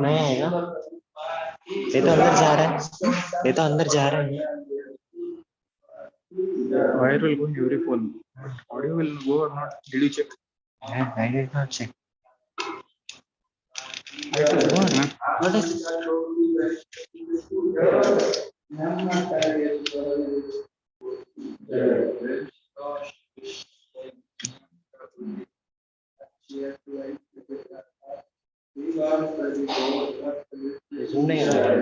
नहीं आएगा, ये तो अंदर जा रहा है, ये तो अंदर जा रहा है। Wire will go in every phone. Audio will go or not? Did you check? I did not check. It will go, man. What is this? Zoom नहीं आ रहा है।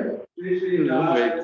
Zoom wait.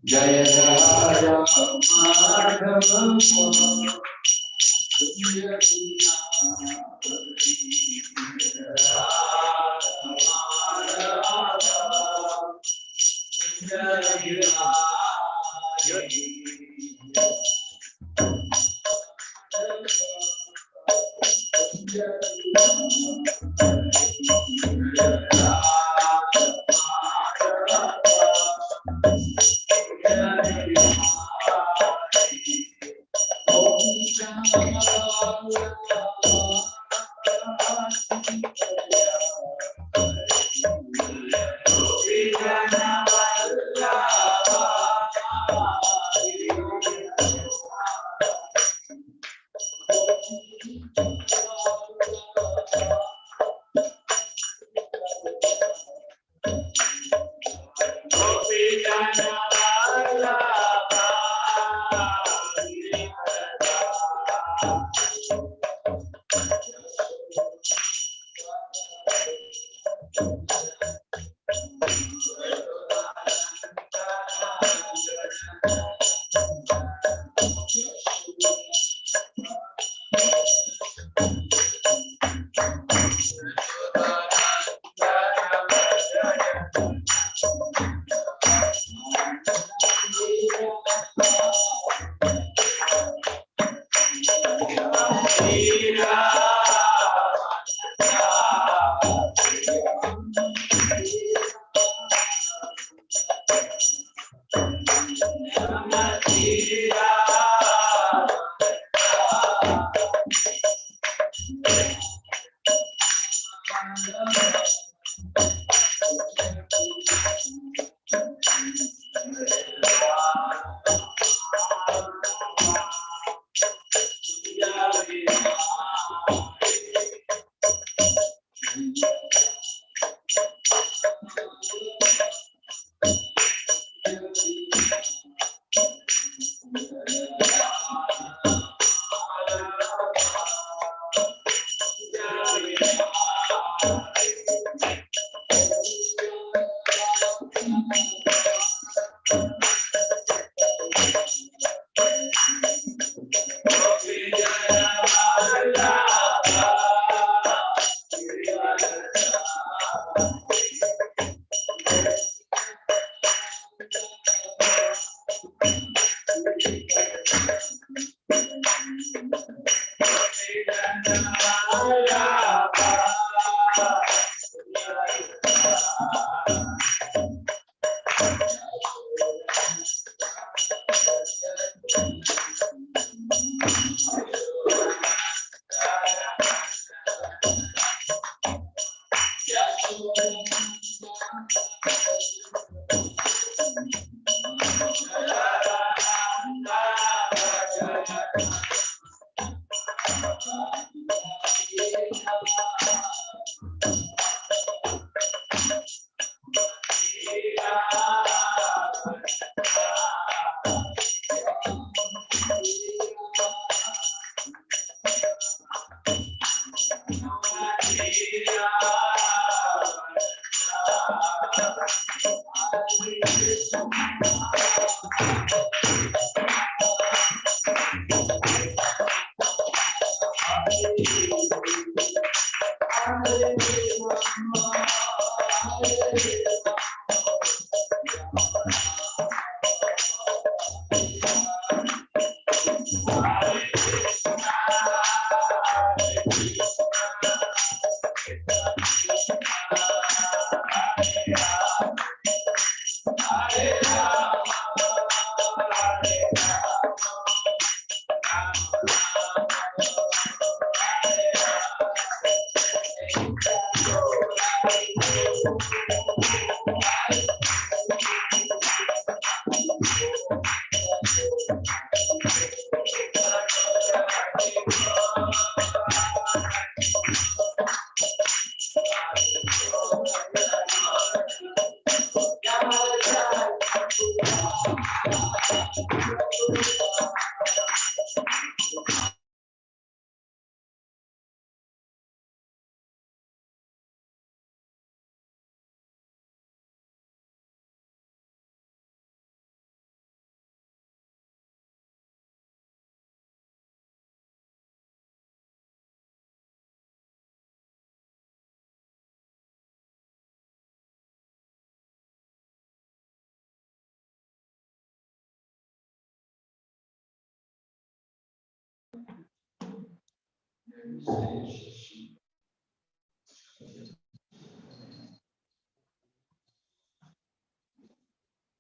Jaya Jaya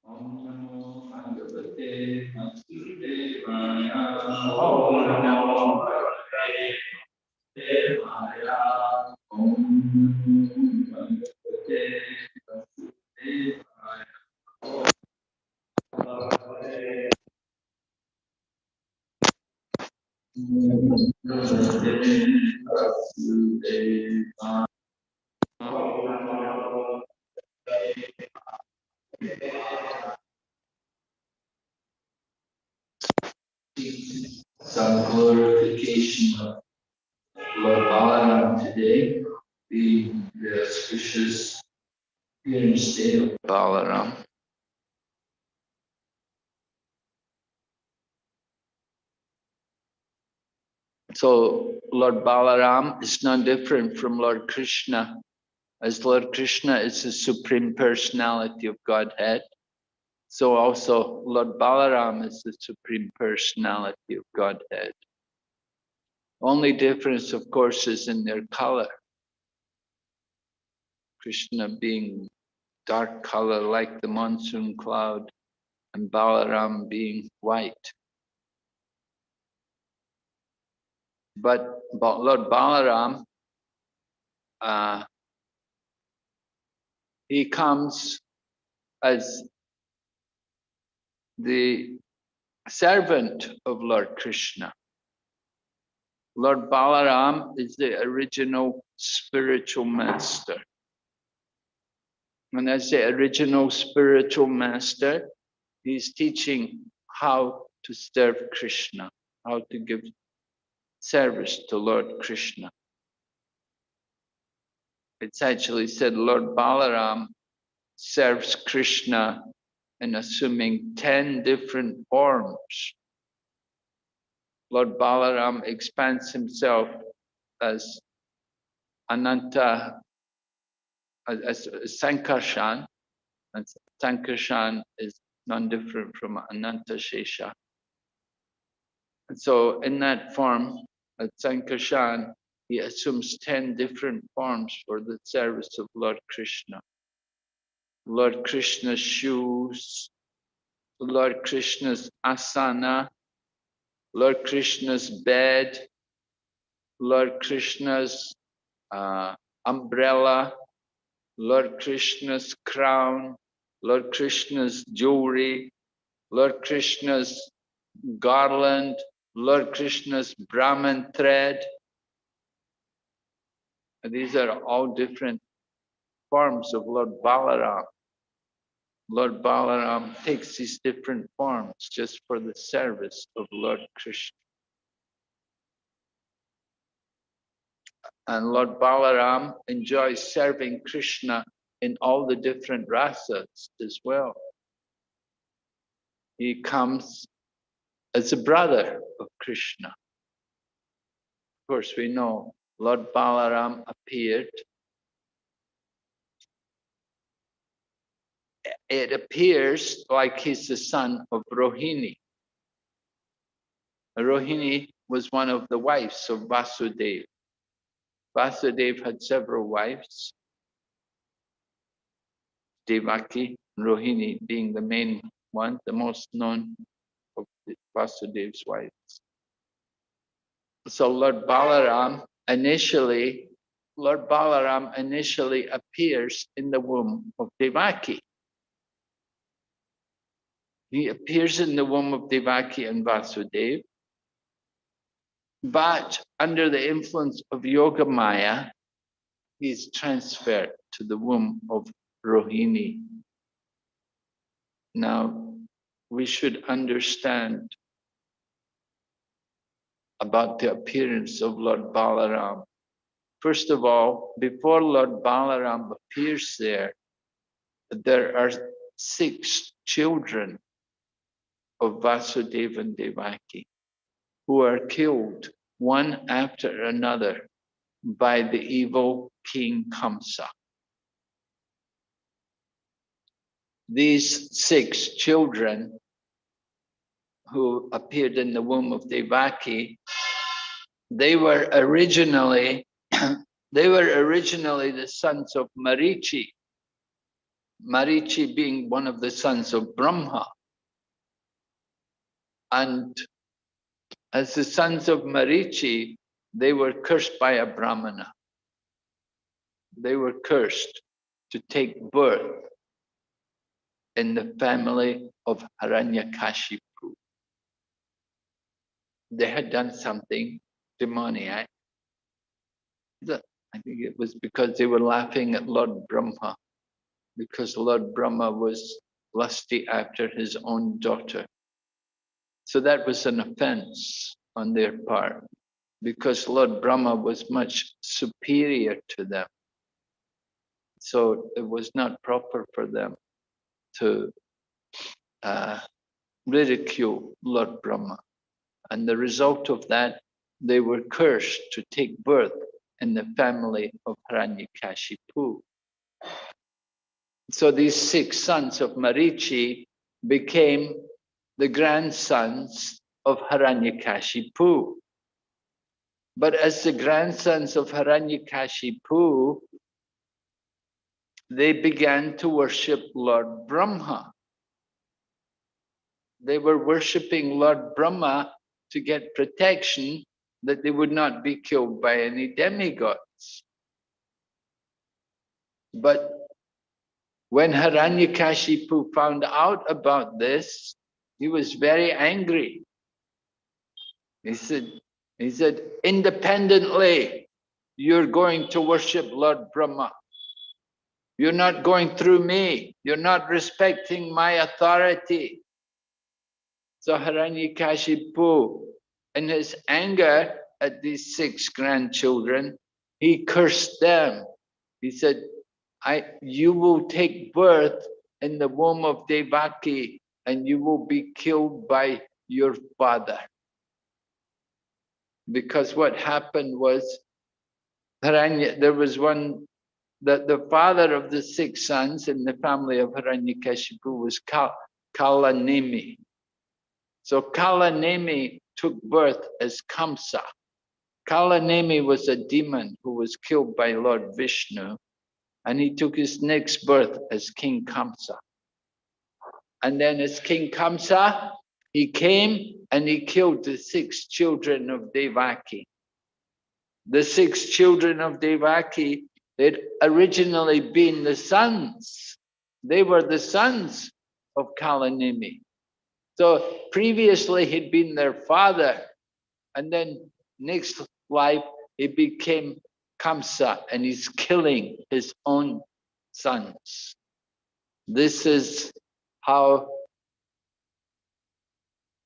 Om Namo Bhagavate Vasudevaya. Om Namo Bhagavate Vasudevaya. Om Namo Bhagavate Vasudevaya. Some glorification of Lord Balaram today, being the auspicious appearance day of Balaram. So Lord Balaram is not different from Lord Krishna, as Lord Krishna is the Supreme Personality of Godhead. So also Lord Balaram is the Supreme Personality of Godhead. Only difference, of course, is in their color. Krishna being dark color like the monsoon cloud, and Balaram being white. But Lord Balaram, he comes as the servant of Lord Krishna. Lord Balaram is the original spiritual master. And as the original spiritual master, he's teaching how to serve Krishna, how to give service to Lord Krishna. It's actually said Lord Balaram serves Krishna in assuming 10 different forms. Lord Balaram expands himself as Ananta, as Sankarshan, and Sankarshan is non-different from Ananta Shesha. And so in that form, as Sankarshan, he assumes 10 different forms for the service of Lord Krishna. Lord Krishna's shoes, Lord Krishna's asana, Lord Krishna's bed, Lord Krishna's umbrella, Lord Krishna's crown, Lord Krishna's jewelry, Lord Krishna's garland, Lord Krishna's Brahman thread. And these are all different forms of Lord Balaram. Lord Balaram takes these different forms just for the service of Lord Krishna. And Lord Balaram enjoys serving Krishna in all the different rasas as well. He comes as a brother of Krishna. Of course, we know Lord Balaram appeared. It appears like he's the son of Rohini. Rohini was one of the wives of Vasudeva. Vasudeva had several wives, Devaki, Rohini being the main one, the most known of Vasudeva's wives. So Lord Balaram initially appears in the womb of Devaki. He appears in the womb of Devaki and Vasudeva, but under the influence of Yoga Maya, he's transferred to the womb of Rohini. Now, we should understand about the appearance of Lord Balaram. First of all, before Lord Balaram appears there are 6 children of Vasudeva and Devaki who are killed one after another by the evil King Kamsa. These 6 children who appeared in the womb of Devaki, they were originally the sons of Marichi. Marichi being one of the sons of Brahma. And as the sons of Marichi, they were cursed by a Brahmana. They were cursed to take birth in the family of Hiranyakashipu. They had done something demoniac. I think it was because they were laughing at Lord Brahma, because Lord Brahma was lusty after his own daughter. So that was an offense on their part, because Lord Brahma was much superior to them. So it was not proper for them to ridicule Lord Brahma. And the result of that, they were cursed to take birth in the family of Hiranyakashipu. So these 6 sons of Marichi became the grandsons of Hiranyakashipu. But as the grandsons of Hiranyakashipu, they began to worship Lord Brahma. They were worshipping Lord Brahma to get protection, that they would not be killed by any demigods. But when Hiranyakashipu found out about this, he was very angry. He said, independently, you're going to worship Lord Brahma. You're not going through me. You're not respecting my authority. So Hiranyakashipu, in his anger at these 6 grandchildren, he cursed them. He said, you will take birth in the womb of Devaki and you will be killed by your father. Because what happened was, there was one, the father of the 6 sons in the family of Hiranyakashipu was Kalanemi. So Kalanemi took birth as Kamsa. Kalanemi was a demon who was killed by Lord Vishnu, and he took his next birth as King Kamsa. And then as King Kamsa, he came and he killed the 6 children of Devaki. The 6 children of Devaki, they'd originally been the sons. They were the sons of Kalanimi. So previously he'd been their father, and then next life he became Kamsa, and he's killing his own sons. This is how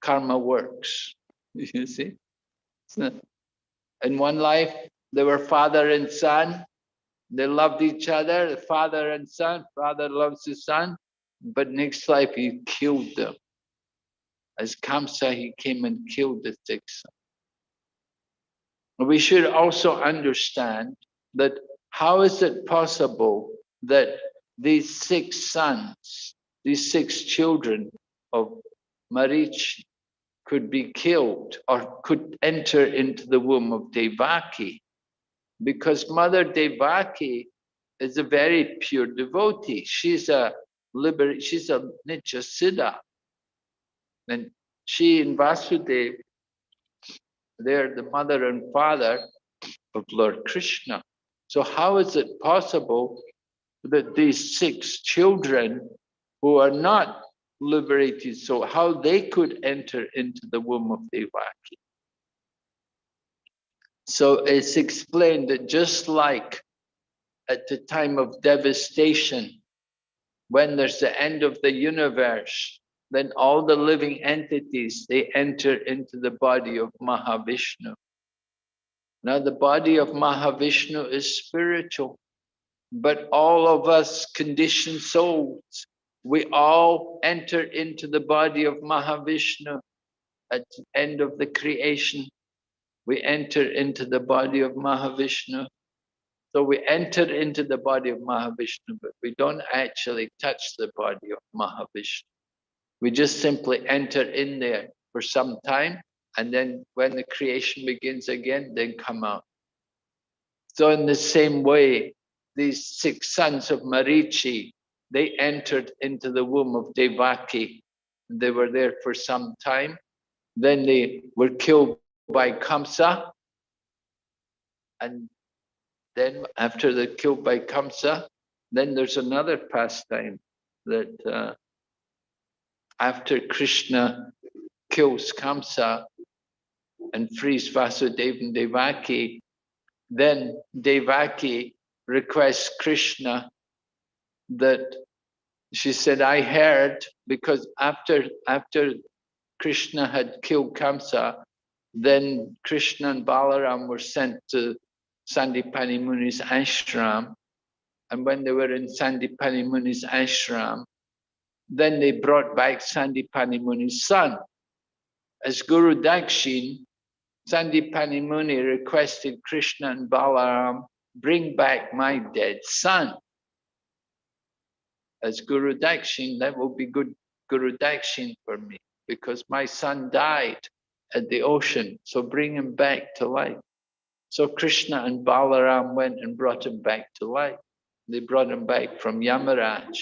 karma works. You see? So in one life, they were father and son. They loved each other, the father and son. Father loves his son. But next life, he killed them. As Kamsa, he came and killed the 6 sons. We should also understand that how is it possible that these 6 sons, these 6 children of Marichi could be killed or could enter into the womb of Devaki? Because Mother Devaki is a very pure devotee. She's a Nitya Siddha. And she and Vasudeva, they're the mother and father of Lord Krishna. So how is it possible that these 6 children who are not liberated, so how they could enter into the womb of Devaki? So it's explained that just like at the time of devastation, when there's the end of the universe, then all the living entities, they enter into the body of Mahavishnu. Now the body of Mahavishnu is spiritual, but all of us conditioned souls, we all enter into the body of Mahavishnu at the end of the creation. We enter into the body of Mahavishnu. So we enter into the body of Mahavishnu, but we don't actually touch the body of Mahavishnu. We just simply enter in there for some time, and then when the creation begins again, then come out. So in the same way, these 6 sons of Marichi, they entered into the womb of Devaki. They were there for some time. Then they were killed by Kamsa. And then after they're killed by Kamsa, then there's another pastime that after Krishna kills Kamsa and frees Vasudeva and Devaki, then Devaki requests Krishna that she said, I heard, because after Krishna had killed Kamsa, then Krishna and Balaram were sent to Sandipani Muni's ashram. And when they were in Sandipani Muni's ashram, then they brought back Sandipani Muni's son. As Guru Dakshin, Sandipani Muni requested Krishna and Balaram, bring back my dead son. As Guru Dakshin, that will be good Guru Dakshin for me, because my son died at the ocean, so bring him back to life. So Krishna and Balaram went and brought him back to life. They brought him back from Yamaraj.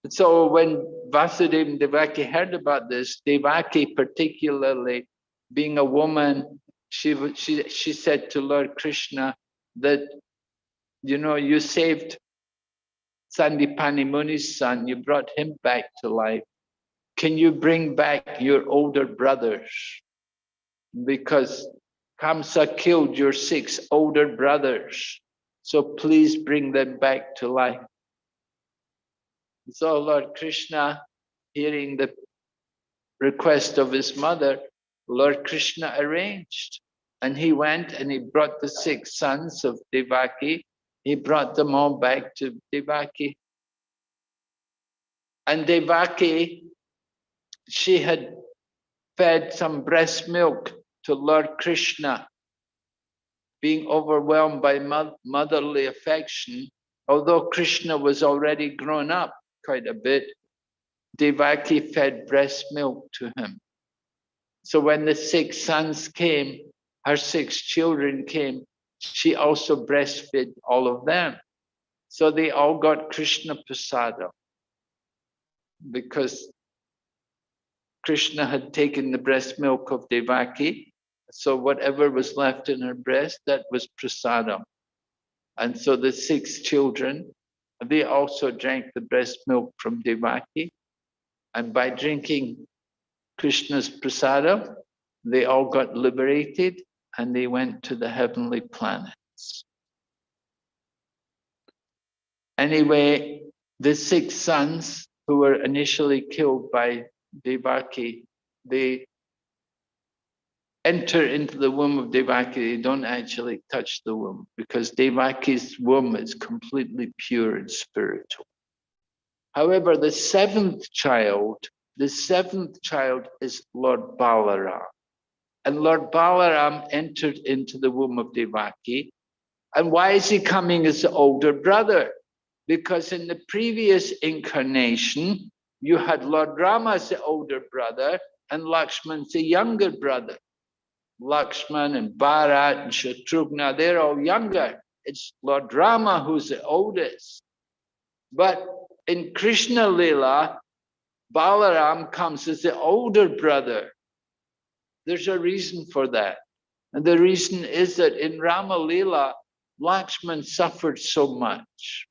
And so when Vasudeva and Devaki heard about this, Devaki particularly, being a woman, she said to Lord Krishna that, you know, you saved Sandipani Muni's son, you brought him back to life. Can you bring back your older brothers? Because Kamsa killed your 6 older brothers. So please bring them back to life. So Lord Krishna, hearing the request of his mother, Lord Krishna arranged. And he went and he brought the 6 sons of Devaki. He brought them all back to Devaki. And Devaki, she had fed some breast milk to Lord Krishna, being overwhelmed by motherly affection. Although Krishna was already grown up quite a bit, Devaki fed breast milk to him. So when the 6 sons came, her 6 children came, she also breastfed all of them. So they all got Krishna Prasada because Krishna had taken the breast milk of Devaki. So whatever was left in her breast, that was prasadam. And so the 6 children, they also drank the breast milk from Devaki. And by drinking Krishna's prasadam, they all got liberated and they went to the heavenly planets. Anyway, the 6 sons who were initially killed by Devaki, they enter into the womb of Devaki. They don't actually touch the womb because Devaki's womb is completely pure and spiritual. However, the 7th child is Lord Balaram. And Lord Balaram entered into the womb of Devaki. And why is he coming as the older brother? Because in the previous incarnation, you had Lord Rama as the older brother and Lakshman the younger brother. Lakshman and Bharat and Shatrughna, they're all younger. It's Lord Rama who's the oldest. But in Krishna Lila, Balaram comes as the older brother. There's a reason for that. And the reason is that in Rama Lila, Lakshman suffered so much.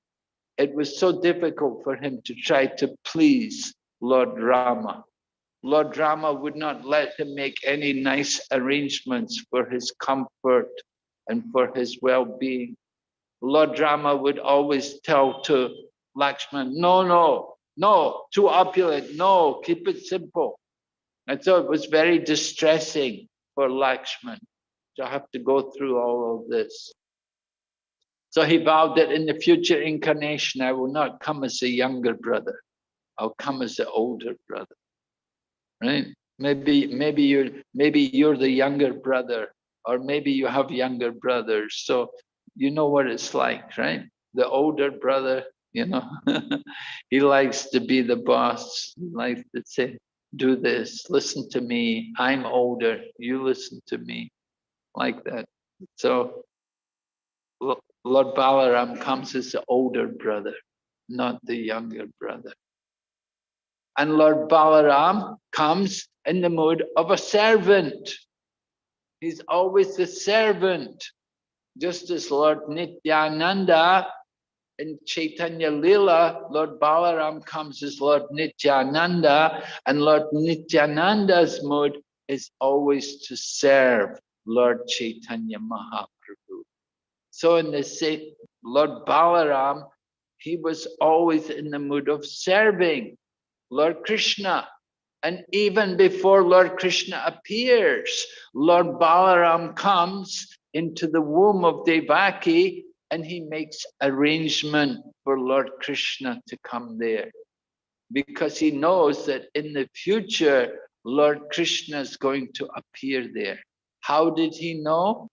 It was so difficult for him to try to please Lord Rama. Lord Rama would not let him make any nice arrangements for his comfort and for his well-being. Lord Rama would always tell to Lakshman, no, too opulent, no, keep it simple. And so it was very distressing for Lakshman to have to go through all of this. So he vowed that in the future incarnation, I will not come as a younger brother. I'll come as the older brother. Right? Maybe you're the younger brother, or maybe you have younger brothers. So you know what it's like, right? The older brother, he likes to be the boss. He likes to say, do this, listen to me. I'm older, you listen to me. Like that. So Lord Balaram comes as the older brother, not the younger brother. And Lord Balaram comes in the mood of a servant. He's always the servant. Just as Lord Nityananda in Chaitanya Lila, Lord Balaram comes as Lord Nityananda, and Lord Nityananda's mood is always to serve Lord Chaitanya Mahaprabhu. So in the same, Lord Balaram, he was always in the mood of serving Lord Krishna. And even before Lord Krishna appears, Lord Balaram comes into the womb of Devaki and he makes arrangement for Lord Krishna to come there. Because he knows that in the future, Lord Krishna is going to appear there. How did he know?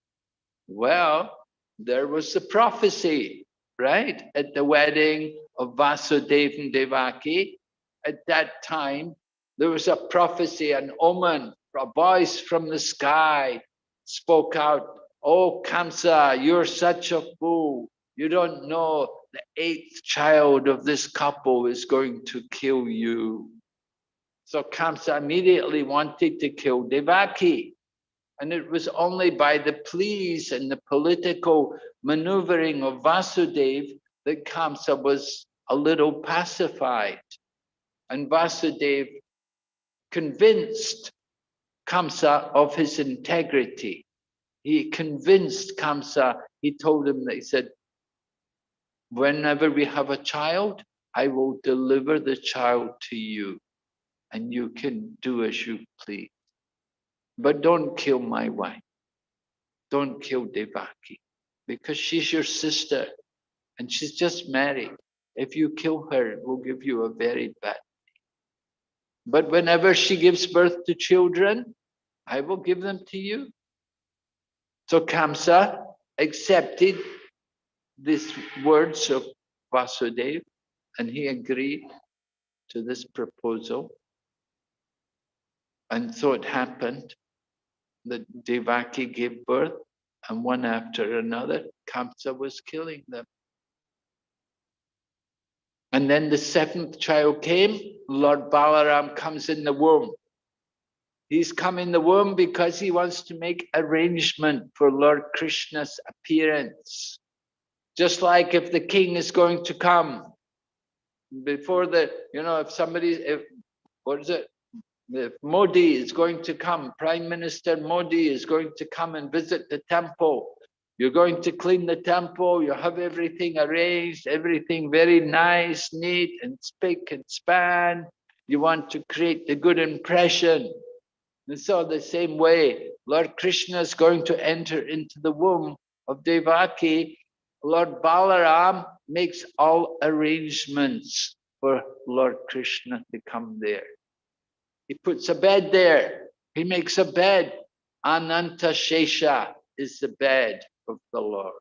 Well, there was a prophecy, right? At the wedding of Vasudeva and Devaki, at that time, there was a prophecy, an omen, a voice from the sky spoke out, "Oh, Kamsa, you're such a fool. You don't know the 8th child of this couple is going to kill you." So Kamsa immediately wanted to kill Devaki. And it was only by the pleas and the political maneuvering of Vasudeva that Kamsa was a little pacified. And Vasudeva convinced Kamsa of his integrity. He convinced Kamsa, he told him that he said, whenever we have a child, I will deliver the child to you and you can do as you please. But don't kill my wife. Don't kill Devaki because she's your sister and she's just married. If you kill her, it will give you a very bad name. But whenever she gives birth to children, I will give them to you. So Kamsa accepted these words of Vasudeva and he agreed to this proposal. And so it happened that Devaki gave birth And one after another, Kamsa was killing them. And then the seventh child came, Lord Balaram comes in the womb. He's come in the womb because he wants to make arrangement for Lord Krishna's appearance. Just like if the king is going to come, before the, if Modi is going to come, Prime Minister Modi is going to come and visit the temple. You're going to clean the temple, you have everything arranged, everything very nice, neat and spick and span. You want to create the good impression. And so the same way, Lord Krishna is going to enter into the womb of Devaki. Lord Balaram makes all arrangements for Lord Krishna to come there. He puts a bed there. He makes a bed. Ananta Shesha is the bed of the Lord.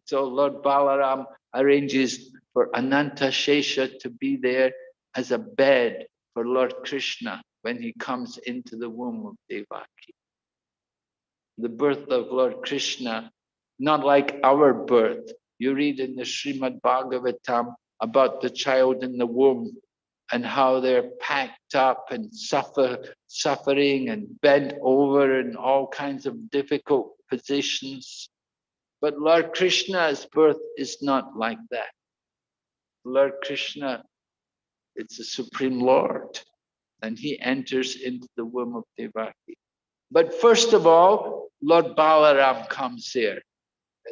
So Lord Balaram arranges for Ananta Shesha to be there as a bed for Lord Krishna when he comes into the womb of Devaki. The birth of Lord Krishna, not like our birth. You read in the Srimad Bhagavatam about the child in the womb and how they're packed up and suffering and bent over in all kinds of difficult positions. But Lord Krishna's birth is not like that. Lord Krishna, it's the Supreme Lord, and he enters into the womb of Devaki. But first of all, Lord Balaram comes here.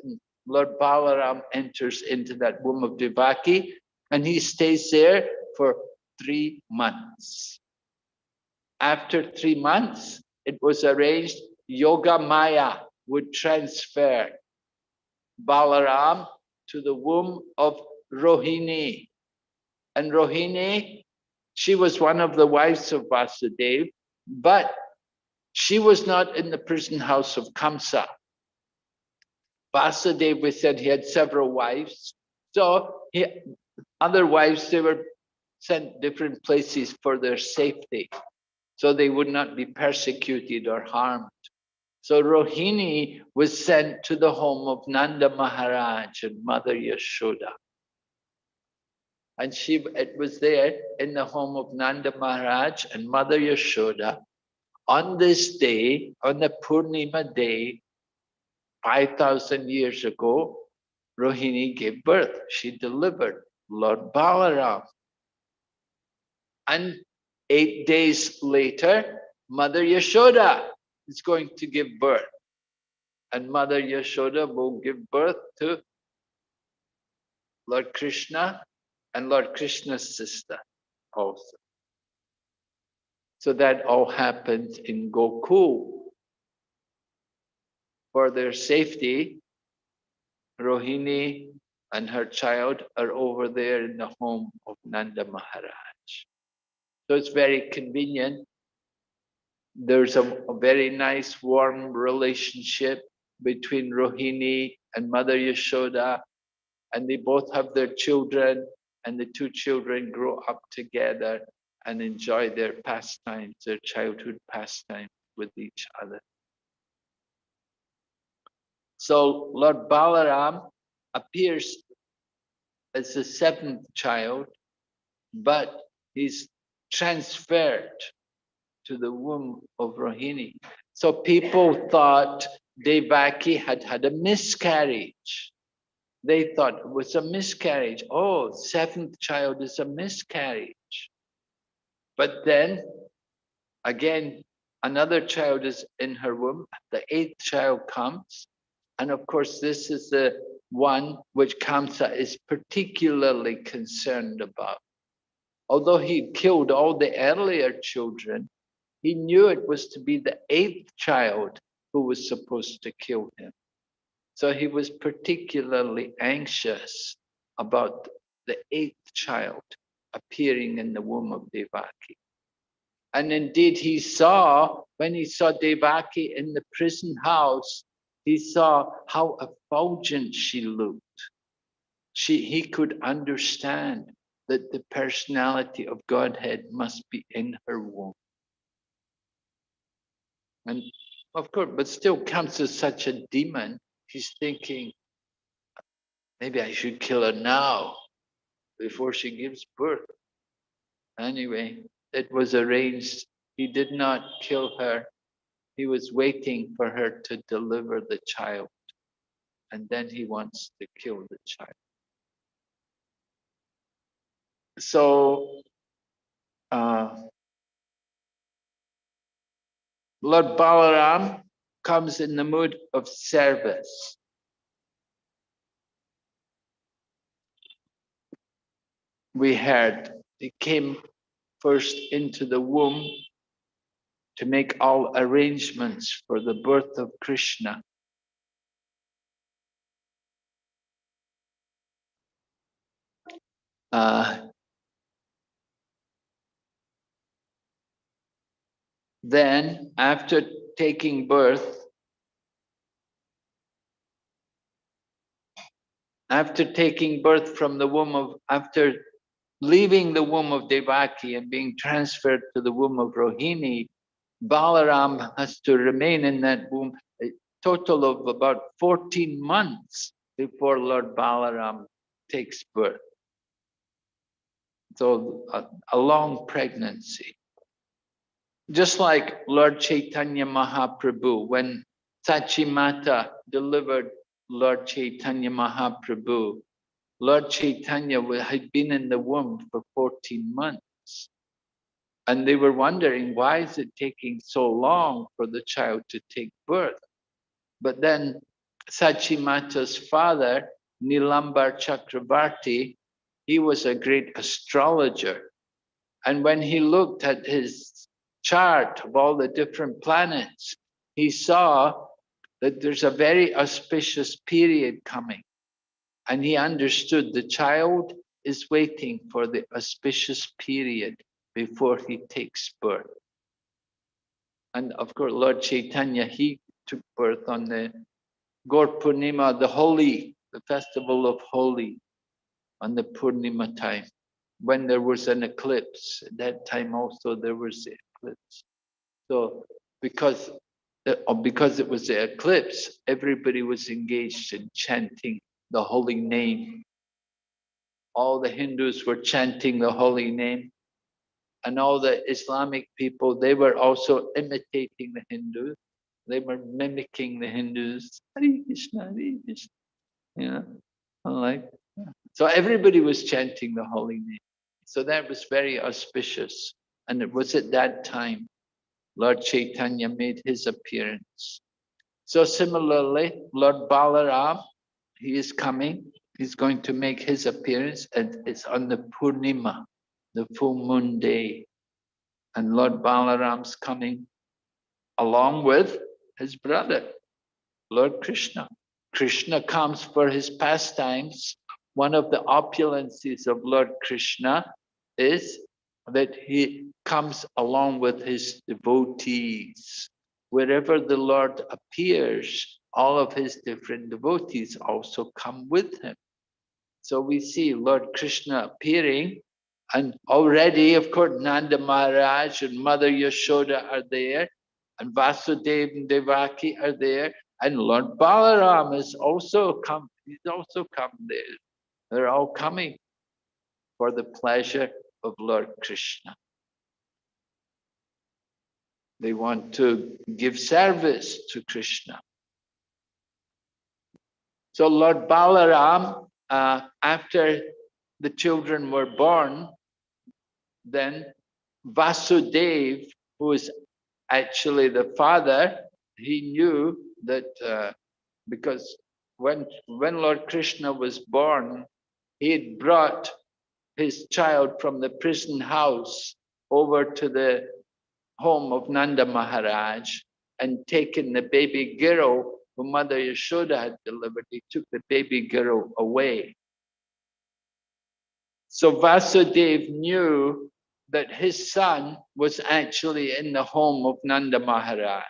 And Lord Balaram enters into that womb of Devaki, and he stays there for 3 months. After 3 months, it was arranged Yoga Maya would transfer Balaram to the womb of Rohini. And Rohini, she was one of the wives of Vasudeva, but she was not in the prison house of Kamsa. Vasudeva, we said he had several wives. So other wives, they were sent different places for their safety, so they would not be persecuted or harmed. So Rohini was sent to the home of Nanda Maharaj and Mother Yashoda. And it was there in the home of Nanda Maharaj and Mother Yashoda. On this day, on the Purnima day, 5,000 years ago, Rohini gave birth. She delivered Lord Balaram. And 8 days later, Mother Yashoda is going to give birth. And Mother Yashoda will give birth to Lord Krishna and Lord Krishna's sister also. So that all happens in Gokul. For their safety, Rohini and her child are over there in the home of Nanda Maharaj. So it's very convenient. There's a very nice warm relationship between Rohini and Mother Yashoda, and they both have their children, and the two children grow up together and enjoy their pastimes, their childhood pastimes with each other. So Lord Balaram appears as the seventh child, but he's transferred to the womb of Rohini. So people thought Devaki had had a miscarriage. They thought it was a miscarriage. Oh, seventh child is a miscarriage. But then, again, another child is in her womb. The eighth child comes. And of course, this is the one which Kamsa is particularly concerned about. Although he killed all the earlier children, he knew it was to be the eighth child who was supposed to kill him. So he was particularly anxious about the eighth child appearing in the womb of Devaki. And indeed he saw, when he saw Devaki in the prison house, he saw how effulgent she looked. He could understand that the personality of Godhead must be in her womb. And Of course, but still comes as such a demon. He's thinking, maybe I should kill her now before she gives birth. Anyway, it was arranged. He did not kill her. He was waiting for her to deliver the child. And then he wants to kill the child. So, Lord Balaram comes in the mood of service. We heard he came first into the womb to make all arrangements for the birth of Krishna. Then, after taking birth, after leaving the womb of Devaki and being transferred to the womb of Rohini, Balaram has to remain in that womb a total of about 14 months before Lord Balaram takes birth. So a long pregnancy. Just like Lord Chaitanya Mahaprabhu, when Sachimata delivered Lord Chaitanya Mahaprabhu, Lord Chaitanya had been in the womb for 14 months. And they were wondering, why is it taking so long for the child to take birth? But then Sachimata's father, Nilambar Chakravarti, he was a great astrologer. And when he looked at his chart of all the different planets, he saw that there's a very auspicious period coming. And he understood the child is waiting for the auspicious period before he takes birth. And of course, Lord Chaitanya, he took birth on the Gaur Purnima, the festival of Holi, on the Purnima time, when there was an eclipse. At that time also there was the eclipse. So because it was the eclipse, everybody was engaged in chanting the holy name. All the Hindus were chanting the holy name, and all the Islamic people, they were also imitating the Hindus. They were mimicking the Hindus. Hare Krishna, Hare Krishna. You know, so everybody was chanting the holy name. So that was very auspicious. And it was at that time Lord Chaitanya made his appearance. So similarly, Lord Balaram, he is coming. He's going to make his appearance, and it's on the Purnima, the full moon day. And Lord Balaram's coming along with his brother, Lord Krishna. Krishna comes for his pastimes. One of the opulences of Lord Krishna is that he comes along with his devotees. Wherever the Lord appears, all of his different devotees also come with him. So we see Lord Krishna appearing, and already, of course, Nanda Maharaj and Mother Yashoda are there, and Vasudeva and Devaki are there, and Lord Balaram is also come. He's also come there. They're all coming for the pleasure of Lord Krishna. They want to give service to Krishna. So Lord Balaram, after the children were born, then Vasudeva, who is actually the father, he knew that because when Lord Krishna was born, he had brought his child from the prison house over to the home of Nanda Maharaj and taken the baby girl who Mother Yashoda had delivered. He took the baby girl away. So Vasudeva knew that his son was actually in the home of Nanda Maharaj.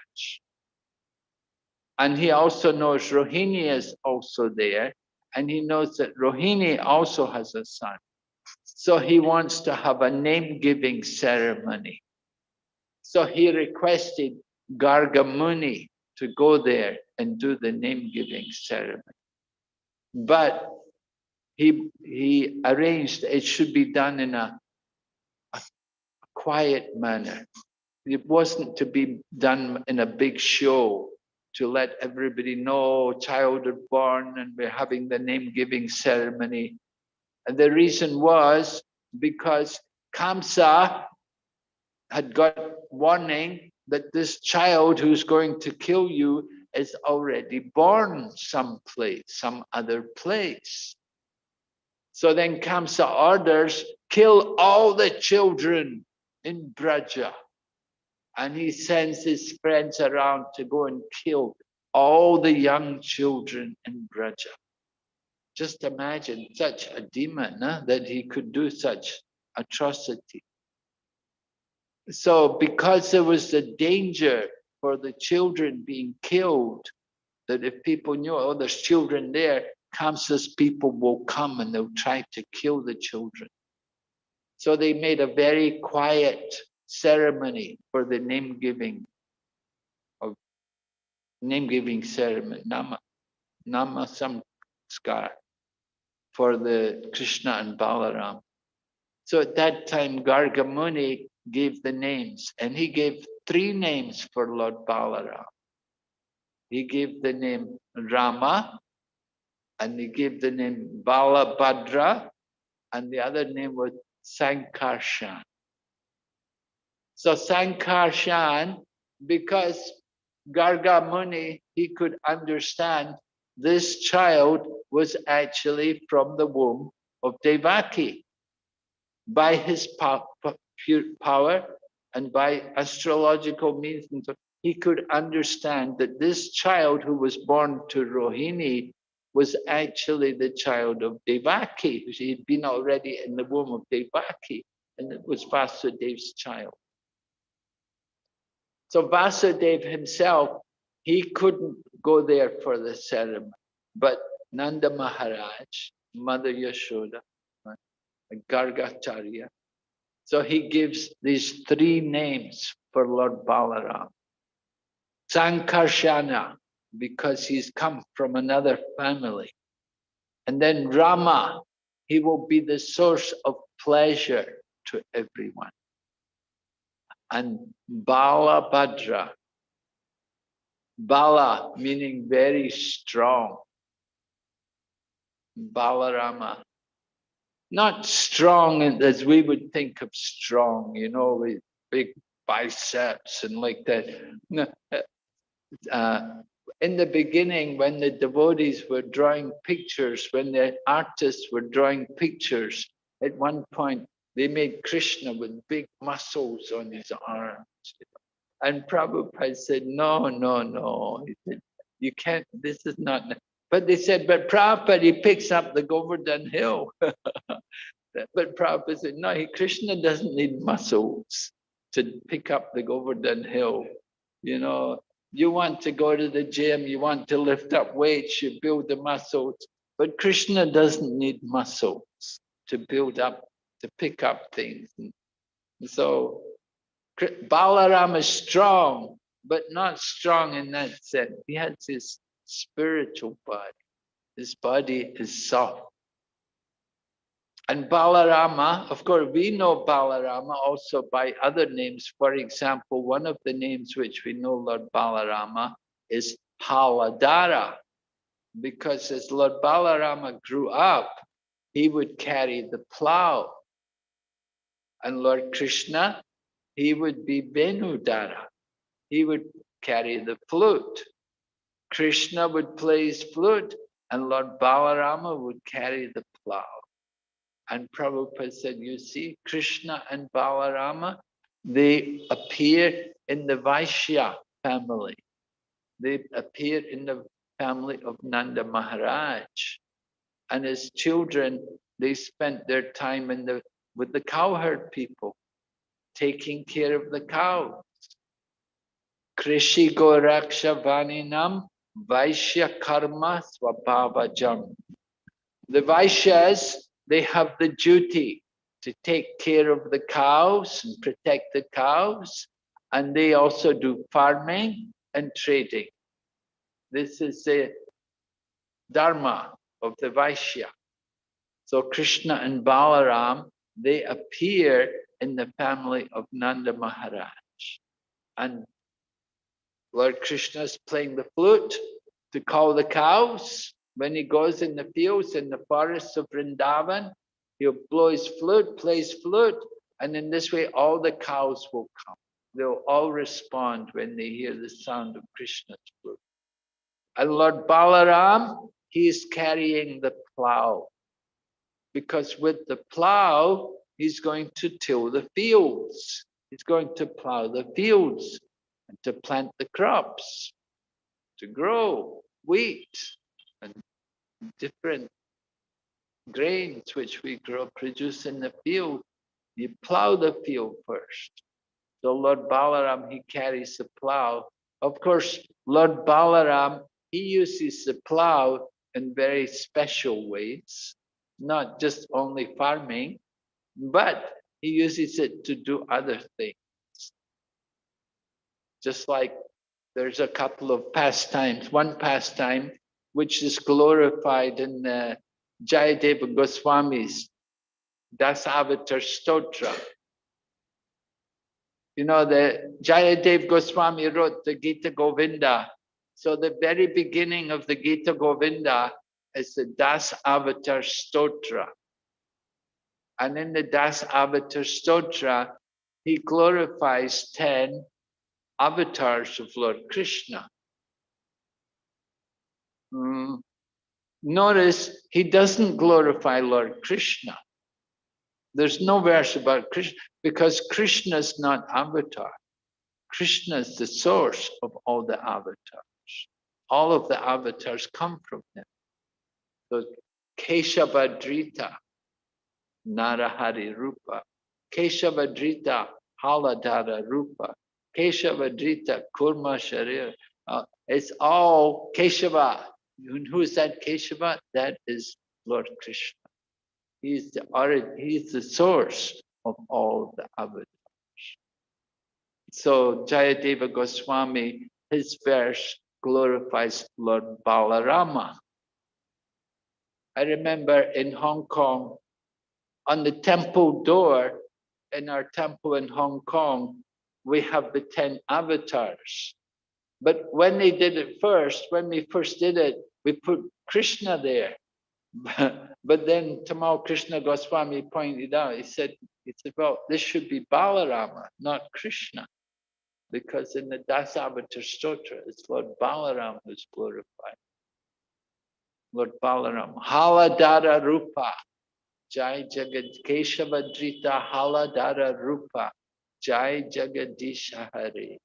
And he also knows Rohini is also there. And he knows that Rohini also has a son. So he wants to have a name-giving ceremony. So he requested Garga Muni to go there and do the name-giving ceremony. But he arranged it should be done in a quiet manner. It wasn't to be done in a big show to let everybody know child is born and we're having the name-giving ceremony. And the reason was because Kamsa had got warning that this child who's going to kill you is already born someplace, some other place. So then Kamsa orders, kill all the children in Braja. And he sends his friends around to go and kill all the young children in Braja. Just imagine such a demon, that he could do such atrocity. So because there was the danger for the children being killed, that if people knew, oh, there's children there, Kamsa's people will come and they'll try to kill the children. So they made a very quiet ceremony for the name-giving ceremony, nama samskar, for the Krishna and Balaram. So at that time, Garga Muni gave the names, and he gave 3 names for Lord Balaram. He gave the name Rama, and he gave the name Balabhadra, and the other name was Sankarshan. So Sankarshan, because Garga Muni, he could understand this child was actually from the womb of Devaki. By his power and by astrological means, he could understand that this child who was born to Rohini was actually the child of Devaki. He had been already in the womb of Devaki, and it was Vasudev's child. So Vasudeva himself, he couldn't go there for the ceremony, but Nanda Maharaj, Mother Yashoda, Gargacharya. So he gives these 3 names for Lord Balaram. Sankarshana, because he's come from another family. And then Rama, he will be the source of pleasure to everyone. And Balabhadra, Bala meaning very strong. Balarama, not strong as we would think of strong, with big biceps and like that. No, in the beginning, when the devotees were drawing pictures, when the artists were drawing pictures, at one point they made Krishna with big muscles on his arms. And Prabhupada said, no. He said, you can't, this is not. But they said, but Prabhupada, he picks up the Govardhan Hill. But Prabhupada said, no, Krishna doesn't need muscles to pick up the Govardhan Hill. You want to go to the gym, you want to lift up weights, you build the muscles. But Krishna doesn't need muscles to build up, to pick up things. So Balaram is strong, but not strong in that sense. He has his spiritual body. His body is soft. And Balarama, of course, we know Balarama also by other names. For example, one of the names which we know Lord Balarama is Haladara, because as Lord Balarama grew up, he would carry the plow. And Lord Krishna, he would be Venudara. He would carry the flute. Krishna would play his flute, and Lord Balarama would carry the plow. And Prabhupada said, you see, Krishna and Balarama, they appear in the Vaishya family. They appear in the family of Nanda Maharaj. And as children, they spent their time with the cowherd people, taking care of the cows. Krishi Goraksha Vaninam Vaishya Karma Swabhavajam. The Vaishyas, they have the duty to take care of the cows and protect the cows, and they also do farming and trading. This is the dharma of the Vaishya. So Krishna and Balaram, they appear in the family of Nanda Maharaj. And Lord Krishna is playing the flute to call the cows. When he goes in the fields, in the forests of Vrindavan, he'll blow his flute, plays flute, and in this way all the cows will come. They'll all respond when they hear the sound of Krishna's flute. And Lord Balaram, he is carrying the plow, because with the plow, he's going to till the fields. He's going to plow the fields and to plant the crops, to grow wheat and different grains which we produce in the field. You plow the field first. So Lord Balaram, he carries the plow. Of course, Lord Balaram, he uses the plow in very special ways, not just only farming, but he uses it to do other things. Just like there's a couple of pastimes. One pastime which is glorified in the Jayadeva Goswami's Dasavatar Stotra. You know, the Jayadeva Goswami wrote the Gita Govinda. So the very beginning of the Gita Govinda is the Das Avatar Stotra. And in the Das Avatar Stotra, he glorifies 10 avatars of Lord Krishna. Notice he doesn't glorify Lord Krishna. There's no verse about Krishna, because Krishna is not avatar. Krishna is the source of all the avatars. All of the avatars come from him. So Keshavadrita, Narahari Rupa. Keshavadrita, Haladara Rupa. Keshavadrita, Kurma Sharir. It's all Keshava. Who is that Keshava? That is Lord Krishna. He's the source of all the avatars. So Jayadeva Goswami, his verse glorifies Lord Balarama. I remember in Hong Kong, on the temple door, in our temple in Hong Kong, we have the 10 avatars. But when they did it first, when we first did it, we put Krishna there. But then Tamal Krishna Goswami pointed out, he said, well, this should be Balarama, not Krishna. Because in the Dasavatar Stotra, it's Lord Balaram who's glorified. Lord Balaram, Haladara Rupa, Jai Jagad Keshavadrita Haladara Rupa, Jai Jagadish Hare,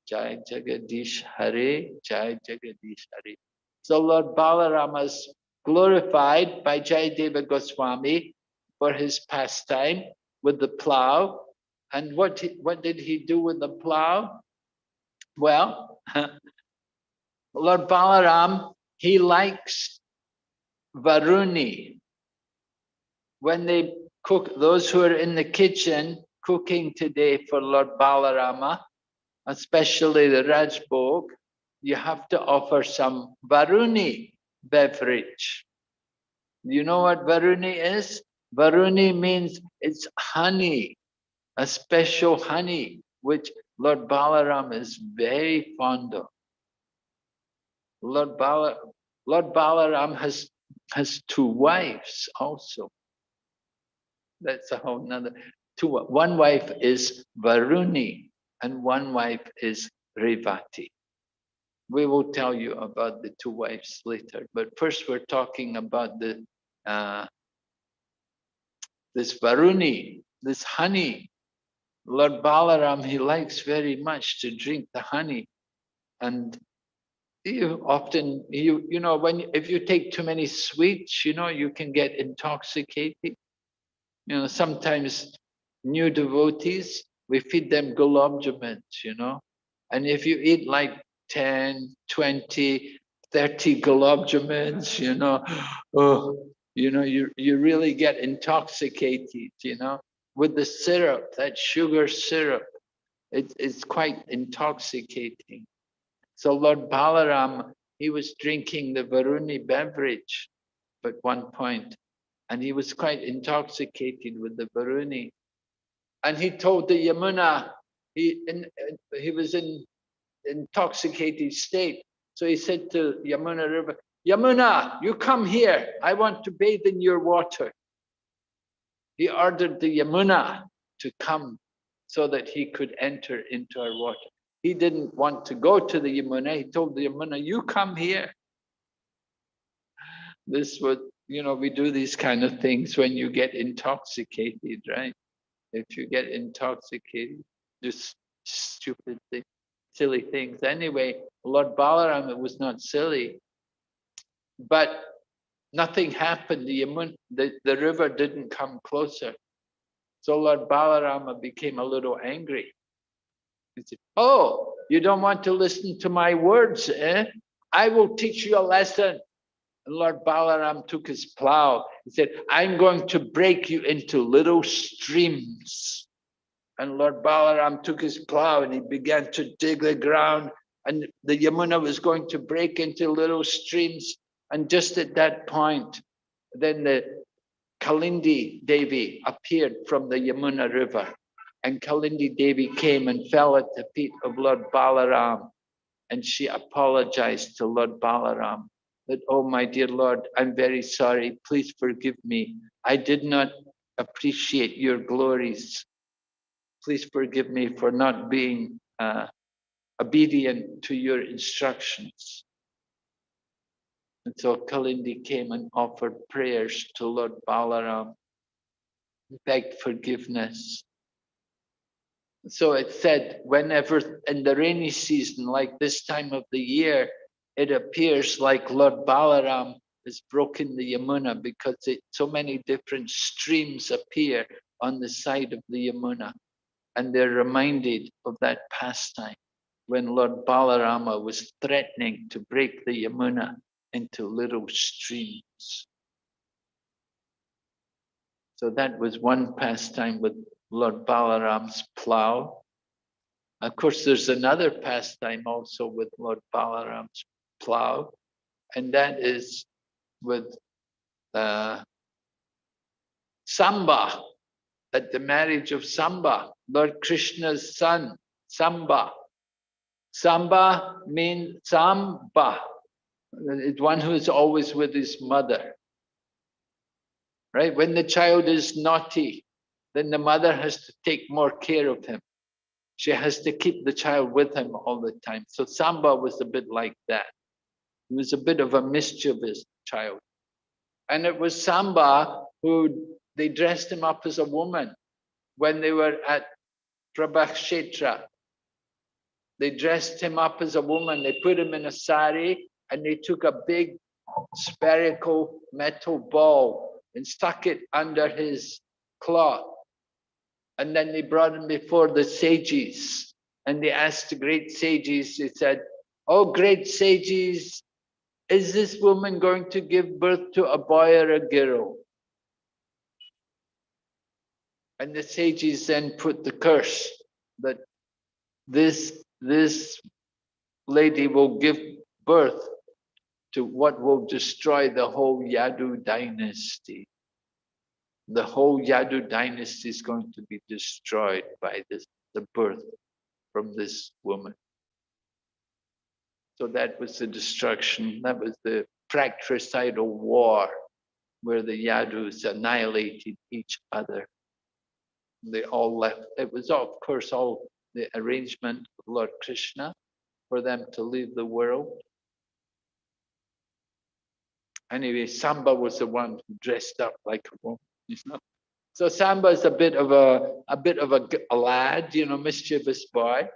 Jai Jagadish Hare, Jai Jagadish Hare. So Lord Balaram is glorified by Jayadeva Goswami for his pastime with the plow. And what did he do with the plow? Well, Lord Balaram, he likes Varuni. When they cook, those who are in the kitchen cooking today for Lord Balarama, especially the Rajbhog, you have to offer some Varuni beverage. You know what Varuni is? Varuni means it's honey, a special honey, which Lord Balaram is very fond of. Lord Balaram has 2 wives also. That's a whole nother. One wife is Varuni and one wife is Revati. We will tell you about the 2 wives later, but first we're talking about the this Varuni, this honey. Lord Balaram, he likes very much to drink the honey, and you often you know if you take too many sweets, you know, you can get intoxicated. You know, sometimes new devotees, we feed them gulab jamans, you know, and if you eat like 10, 20, 30 gulab jamans, you know, oh, you know, you really get intoxicated, you know, with the syrup, that sugar syrup. It's quite intoxicating. So Lord Balaram, he was drinking the Varuni beverage at one point, and he was quite intoxicated with the Varuni. And he told the Yamuna, he was in intoxicated state. So he said to Yamuna River, Yamuna, you come here. I want to bathe in your water. He ordered the Yamuna to come so that he could enter into our water. He didn't want to go to the Yamuna. He told the Yamuna, you come here. This was, we do these kind of things when you get intoxicated, right? If you get intoxicated, just stupid things, silly things. Anyway, Lord Balaram, it was not silly, but nothing happened. The river didn't come closer. So Lord Balarama became a little angry. He said, oh, you don't want to listen to my words, eh? I will teach you a lesson. And Lord Balaram took his plow. He said, I'm going to break you into little streams. And Lord Balaram took his plow and he began to dig the ground. And the Yamuna was going to break into little streams. And just at that point, then the Kalindi Devi appeared from the Yamuna River. And Kalindi Devi came and fell at the feet of Lord Balaram. And she apologized to Lord Balaram that, oh, my dear Lord, I'm very sorry. Please forgive me. I did not appreciate your glories. Please forgive me for not being obedient to your instructions. And so Kalindi came and offered prayers to Lord Balaram, begged forgiveness. So it said, whenever in the rainy season, like this time of the year, it appears like Lord Balaram has broken the Yamuna because so many different streams appear on the side of the Yamuna. And they're reminded of that pastime when Lord Balarama was threatening to break the Yamuna into little streams. So that was one pastime with Lord Balaram's plow. Of course, there's another pastime also with Lord Balaram's plow, and that is with Samba, at the marriage of Samba, Lord Krishna's son, Samba. Samba means Samba. It's one who is always with his mother. Right? When the child is naughty, then the mother has to take more care of him. She has to keep the child with him all the time. So Samba was a bit like that. He was a bit of a mischievous child. And it was Samba who they dressed him up as a woman when they were at Prabhakshetra. They dressed him up as a woman. They put him in a sari and they took a big spherical metal ball and stuck it under his cloth. And then they brought him before the sages. And they asked the great sages, they said, oh, great sages, is this woman going to give birth to a boy or a girl? And the sages then put the curse that this lady will give birth to what will destroy the whole Yadu dynasty. The whole Yadu dynasty is going to be destroyed by the birth from this woman. So that was the destruction. That was the fratricidal war where the Yadus annihilated each other. They all left. It was, of course, all the arrangement of Lord Krishna for them to leave the world. Anyway, Samba was the one who dressed up like a woman. So Samba is a bit of a lad, mischievous boy.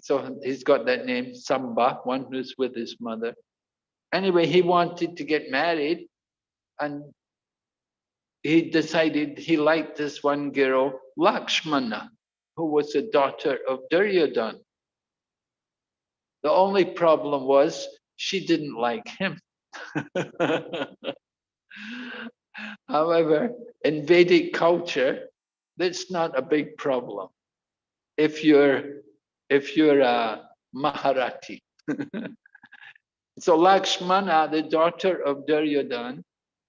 So he's got that name, Samba, one who's with his mother. Anyway, he wanted to get married, and he decided he liked this one girl, Lakshmana, who was the daughter of Duryodhana. The only problem was she didn't like him. However, in Vedic culture, that's not a big problem. If you're a Maharati, So Lakshmana, the daughter of Duryodhana,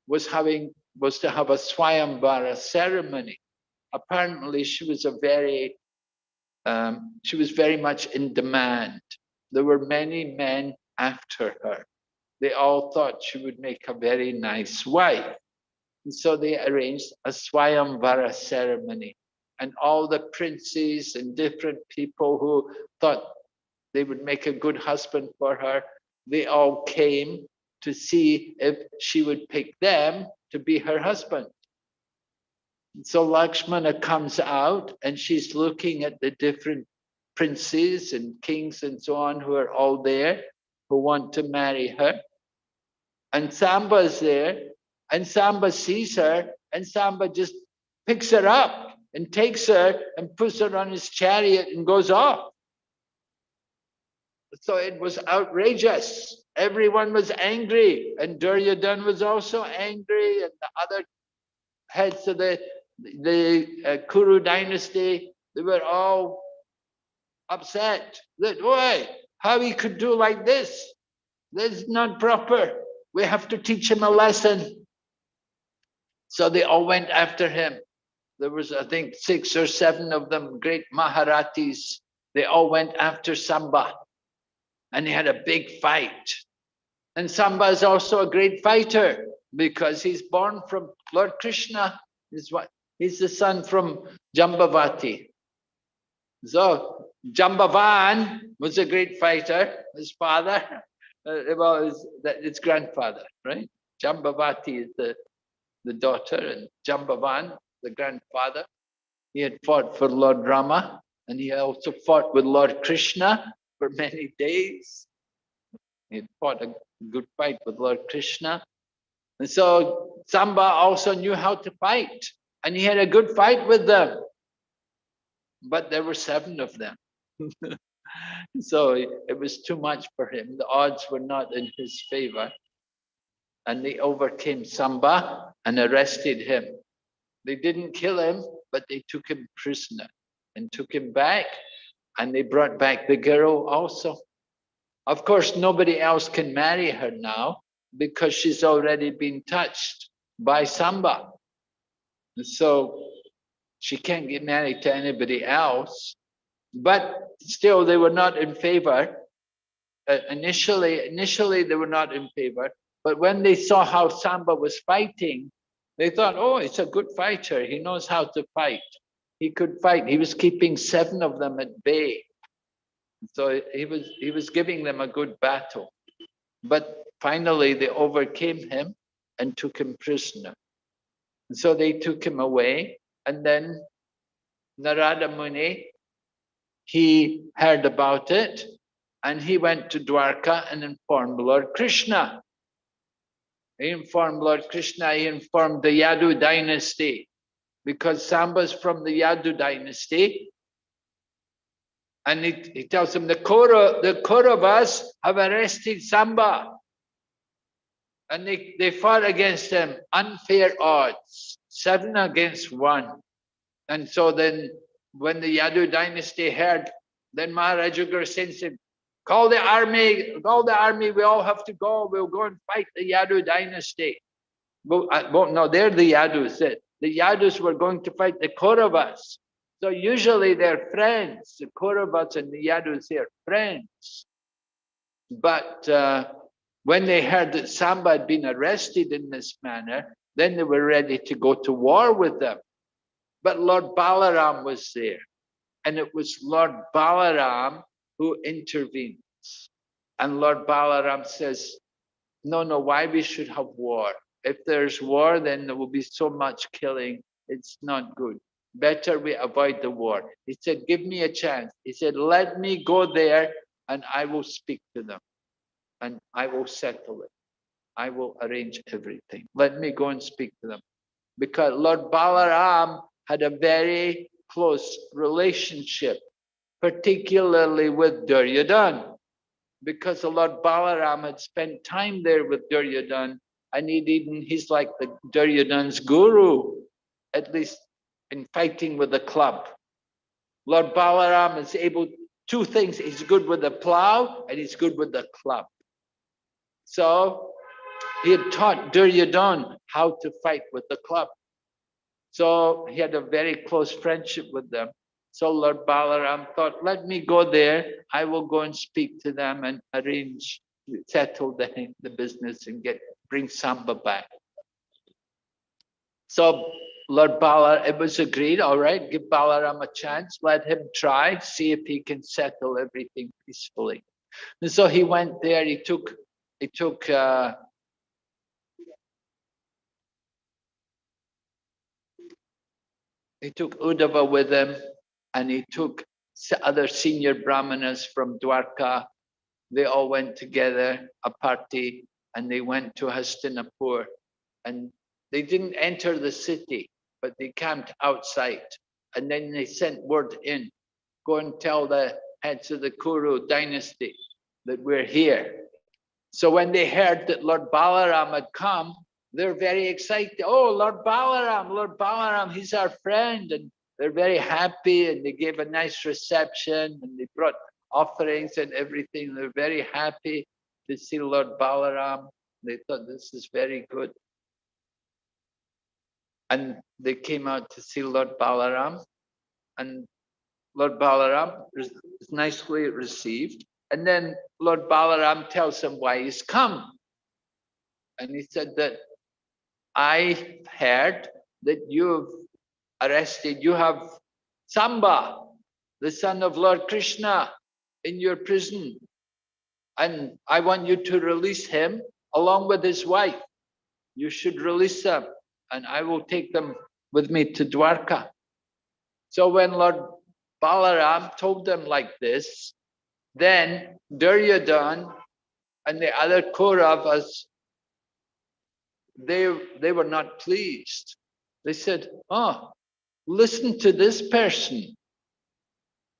was to have a Swayamvara ceremony. Apparently, she was very much in demand. There were many men after her. They all thought she would make a very nice wife. And so they arranged a Swayamvara ceremony. And all the princes and different people who thought they would make a good husband for her, they all came to see if she would pick them to be her husband. So Lakshmana comes out and she's looking at the different princes and kings and so on who are all there, who want to marry her. And Samba's there, and Samba sees her, and Samba just picks her up and takes her and puts her on his chariot and goes off. So it was outrageous. Everyone was angry, and Duryodhana was also angry, and the other heads of the Kuru dynasty, they were all upset that, why, how he could do like this? This is not proper. We have to teach him a lesson. So they all went after him. There was, I think, 6 or 7 of them, great Maharatis. They all went after Samba. And they had a big fight. And Samba is also a great fighter because he's born from Lord Krishna. He's the son from Jambavati. So Jambavan was a great fighter. His father, his grandfather, right? Jambavati is the daughter, and Jambavan, the grandfather. He had fought for Lord Rama, and he also fought with Lord Krishna for many days. He had fought a good fight with Lord Krishna. And so Samba also knew how to fight, and he had a good fight with them. But there were 7 of them. So it was too much for him. The odds were not in his favor. And they overcame Samba and arrested him. They didn't kill him, but they took him prisoner and took him back. And they brought back the girl also. Of course, nobody else can marry her now because she's already been touched by Samba. And so she can't get married to anybody else. But still, they were not in favor. Initially, they were not in favor. But when they saw how Samba was fighting, they thought, oh, he's a good fighter. He knows how to fight. He could fight. He was keeping 7 of them at bay. So he was giving them a good battle. But finally, they overcame him and took him prisoner. And so they took him away. And then Narada Muni, he heard about it, and he went to Dwarka and informed Lord Krishna. He informed Lord Krishna, he informed the Yadu dynasty, because Samba's from the Yadu dynasty. And he tells them the Kauravas have arrested Samba. And they fought against him, unfair odds, 7 against 1. And so then when the Yadu dynasty heard, then Maharaja Ugrasen said, call the army, we all have to go, we'll go and fight the Yadu dynasty. No, they're the Yadus. The Yadus were going to fight the Kauravas. So usually they're friends, the Kauravas and the Yadus, they're friends. But when they heard that Samba had been arrested in this manner, then they were ready to go to war with them. But Lord Balaram was there. And it was Lord Balaram who intervenes. And Lord Balaram says, no, why we should have war? If there's war, then there will be so much killing. It's not good. Better we avoid the war. He said, give me a chance. He said, let me go there and I will speak to them. And I will settle it. I will arrange everything. Let me go and speak to them. Because Lord Balaram had a very close relationship, particularly with Duryodhana. Because the Lord Balaram had spent time there with Duryodhana, and he's like the Duryodhana's guru, at least in fighting with the club. Lord Balaram is able, 2 things, he's good with the plow and he's good with the club. So he had taught Duryodhana how to fight with the club. So he had a very close friendship with them. So Lord Balaram thought, let me go there. I will go and speak to them and arrange, settle the business and bring Samba back. So Lord Balaram, it was agreed, all right, give Balaram a chance, let him try, see if he can settle everything peacefully. And so he went there, he took Uddhava with him, and he took other senior brahmanas from Dwarka. They all went together, a party, and they went to Hastinapur. And they didn't enter the city, but they camped outside. And then they sent word in, go and tell the heads of the Kuru dynasty that we're here. So when they heard that Lord Balaram had come, they're very excited. Oh, Lord Balaram, he's our friend. And they're very happy, and they gave a nice reception, and they brought offerings and everything. They're very happy to see Lord Balaram. They thought this is very good. And they came out to see Lord Balaram, and Lord Balaram was nicely received. And then Lord Balaram tells him why he's come. And he said that I heard that you've you have Samba, the son of Lord Krishna, in your prison. And I want you to release him along with his wife. You should release them, and I will take them with me to Dwarka. So when Lord Balaram told them like this, then Duryodhana and the other Kauravas, they were not pleased. They said, oh, listen to this person.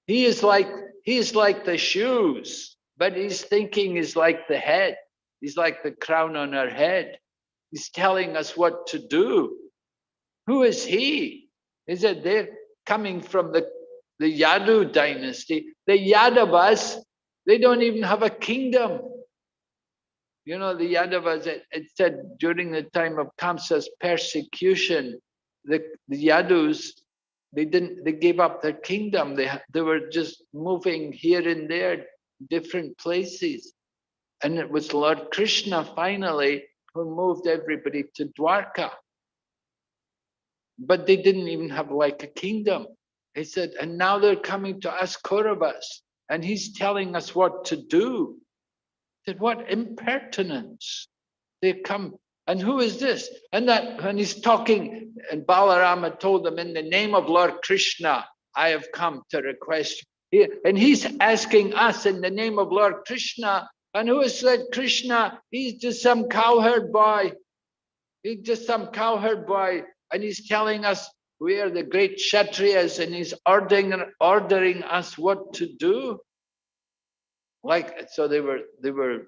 He is like the shoes, but his thinking is like the head. He's like the crown on our head. He's telling us what to do. Who is he? He said they're coming from the Yadu dynasty. The Yadavas, they don't even have a kingdom. You know, the Yadavas, it said during the time of Kamsa's persecution, the Yadus, they gave up their kingdom. They were just moving here and there, different places. And it was Lord Krishna finally who moved everybody to Dwarka. But they didn't even have like a kingdom. He said, and now they're coming to us Kauravas, and he's telling us what to do. He said, what impertinence. They come, and who is this? And that when he's talking, and Balarama told them, in the name of Lord Krishna, I have come to request you. And he's asking us in the name of Lord Krishna. And who has said Krishna? He's just some cowherd boy. He's just some cowherd boy. And he's telling us we are the great Kshatriyas, and he's ordering us what to do. Like, so they were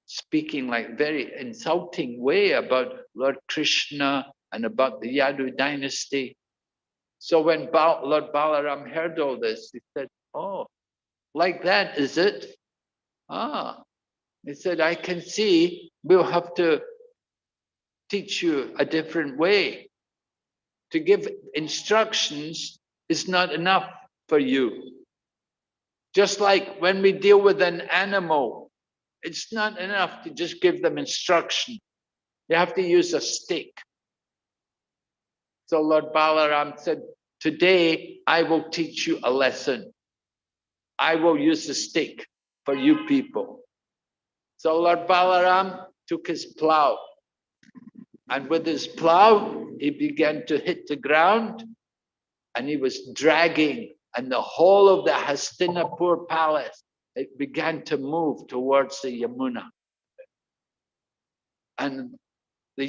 speaking like very insulting way about Lord Krishna and about the Yadu dynasty. So when Lord Balaram heard all this, he said, oh, like that, is it? Ah, he said, I can see we'll have to teach you a different way. To give instructions is not enough for you. Just like when we deal with an animal, it's not enough to just give them instruction. You have to use a stick. So Lord Balaram said, today I will teach you a lesson. I will use a stick for you people. So Lord Balaram took his plow, and with his plow, he began to hit the ground, and he was dragging, and the whole of the Hastinapur palace, it began to move towards the Yamuna. And the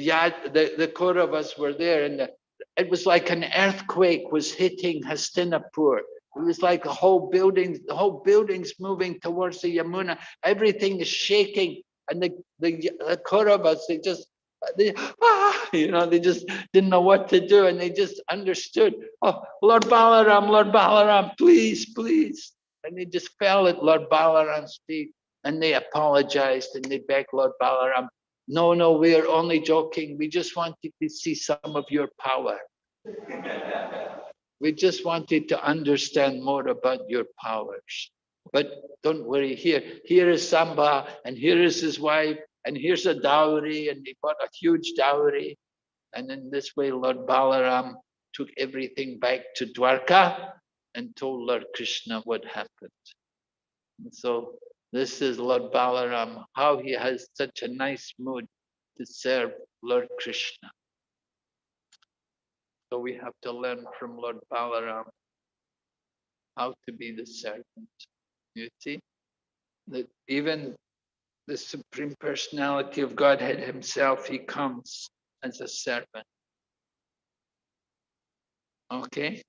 Kauravas were there, and it was like an earthquake was hitting Hastinapur. It was like the whole building's moving towards the Yamuna. Everything is shaking, and the Kauravas, they just didn't know what to do, and they just understood. Oh, Lord Balaram, please, please. And they just fell at Lord Balaram's feet. And they apologized and they begged Lord Balaram, no, no, we are only joking. We just wanted to see some of your power. We just wanted to understand more about your powers. But don't worry, here is Samba, and here is his wife, and here's a dowry, and they bought a huge dowry. And in this way, Lord Balaram took everything back to Dwarka and told Lord Krishna what happened. And so this is Lord Balaram, how he has such a nice mood to serve Lord Krishna. So we have to learn from Lord Balaram how to be the servant. You see, that even the Supreme Personality of Godhead himself, he comes as a servant. Okay,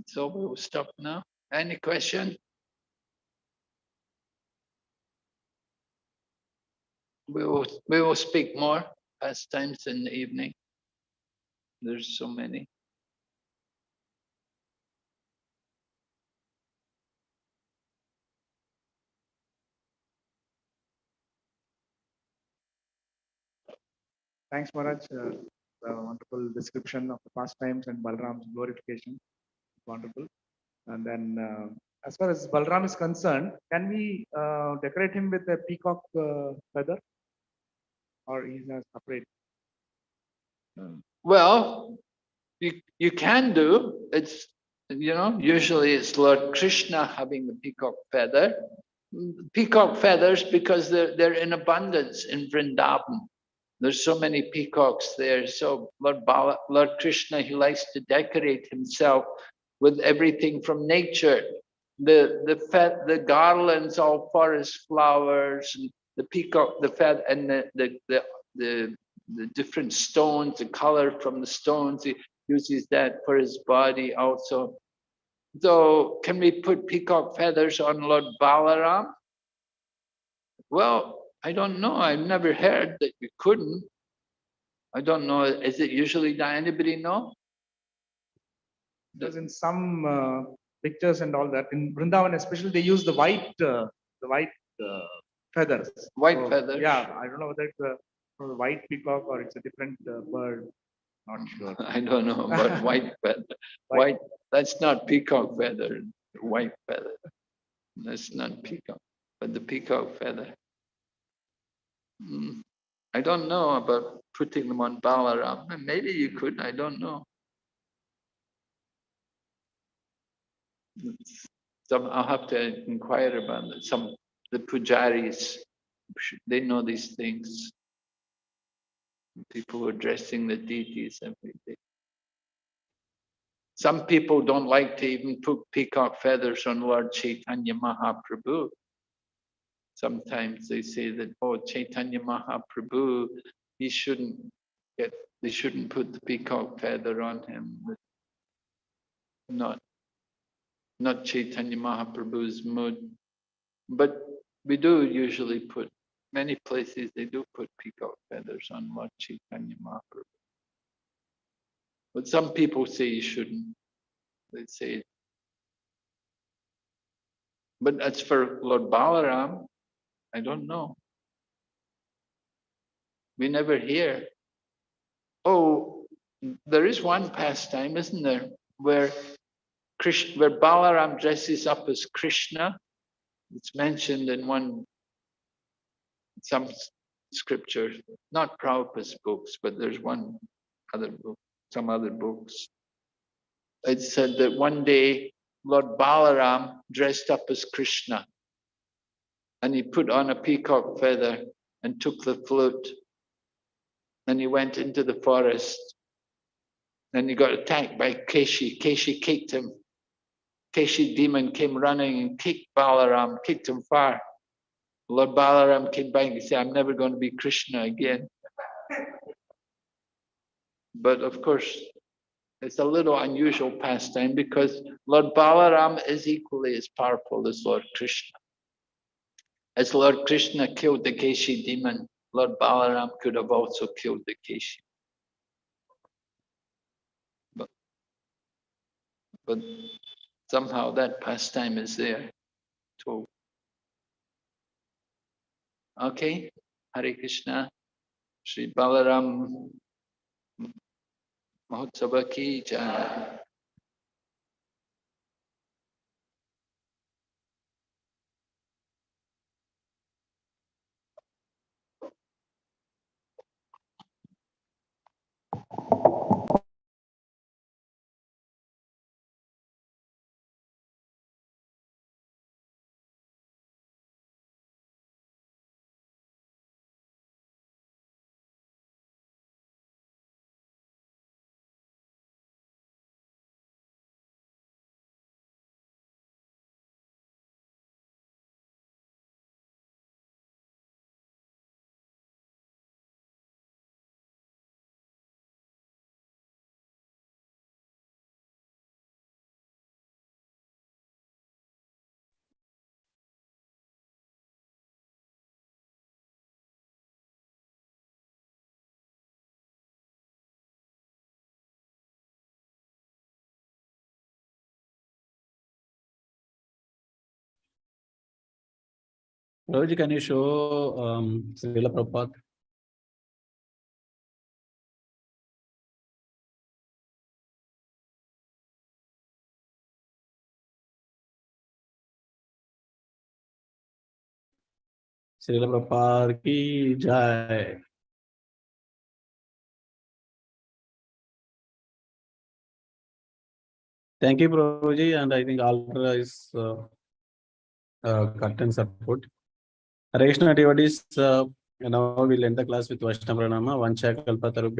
so we will stop now. Any question? We will speak more pastimes in the evening. There's so many. Thanks, Maharaj. The wonderful description of the pastimes and Balram's glorification. Wonderful. And then, as far as Balram is concerned, can we decorate him with a peacock feather, or is a separate? Well, you can do. It's, you know, usually it's Lord Krishna having the peacock feather. Peacock feathers because they're in abundance in Vrindavan. There's so many peacocks there. So Lord Krishna, he likes to decorate himself with everything from nature. The garlands, all forest flowers, and the peacock, the feather, and the different stones, the color from the stones. He uses that for his body also. So can we put peacock feathers on Lord Balaram? Well, I don't know. I've never heard that you couldn't. I don't know. Is it usually done? Anybody know? Because in some pictures and all that, in Vrindavan especially, they use the white feathers. White feathers. Yeah, I don't know whether it's a white peacock or it's a different bird. Not sure. I don't know about white feather. White, that's not peacock feather. White feather. That's not peacock, but the peacock feather. I don't know about putting them on Balaram. Maybe you could, I don't know. I'll have to inquire about it. The pujaris, they know these things. People who are dressing the deities every day. Some people don't like to even put peacock feathers on Lord Chaitanya Mahaprabhu. Sometimes they say that, oh, Chaitanya Mahaprabhu, they shouldn't put the peacock feather on him. Not Chaitanya Mahaprabhu's mood. But we do usually put, many places they do put peacock feathers on Lord Chaitanya Mahaprabhu. But some people say you shouldn't. They say, but as for Lord Balaram, I don't know. We never hear. Oh, there is one pastime, isn't there, where Balaram dresses up as Krishna. It's mentioned in some scripture, not Prabhupada's books, but there's one other book, some other books. It said that one day Lord Balaram dressed up as Krishna, and he put on a peacock feather and took the flute, and he went into the forest. Then he got attacked by Keshi. Keshi kicked him. Keshi demon came running and kicked Balaram, kicked him far. Lord Balaram came back and said, I'm never going to be Krishna again. But of course, it's a little unusual pastime because Lord Balaram is equally as powerful as Lord Krishna. As Lord Krishna killed the Keshi demon, Lord Balaram could have also killed the Keshi. But somehow that pastime is there. So Okay, Hare Krishna. Shri Balaram Mahotsava ki jai. Roji, can you show Srila Prabhupada? Srila Prabhupada ki jai. Thank you, Prabhuji, and I think altar is curtain support. Hare Krishna devotees, now we'll end the class with Vaishnava Pranama. Vancha kalpataru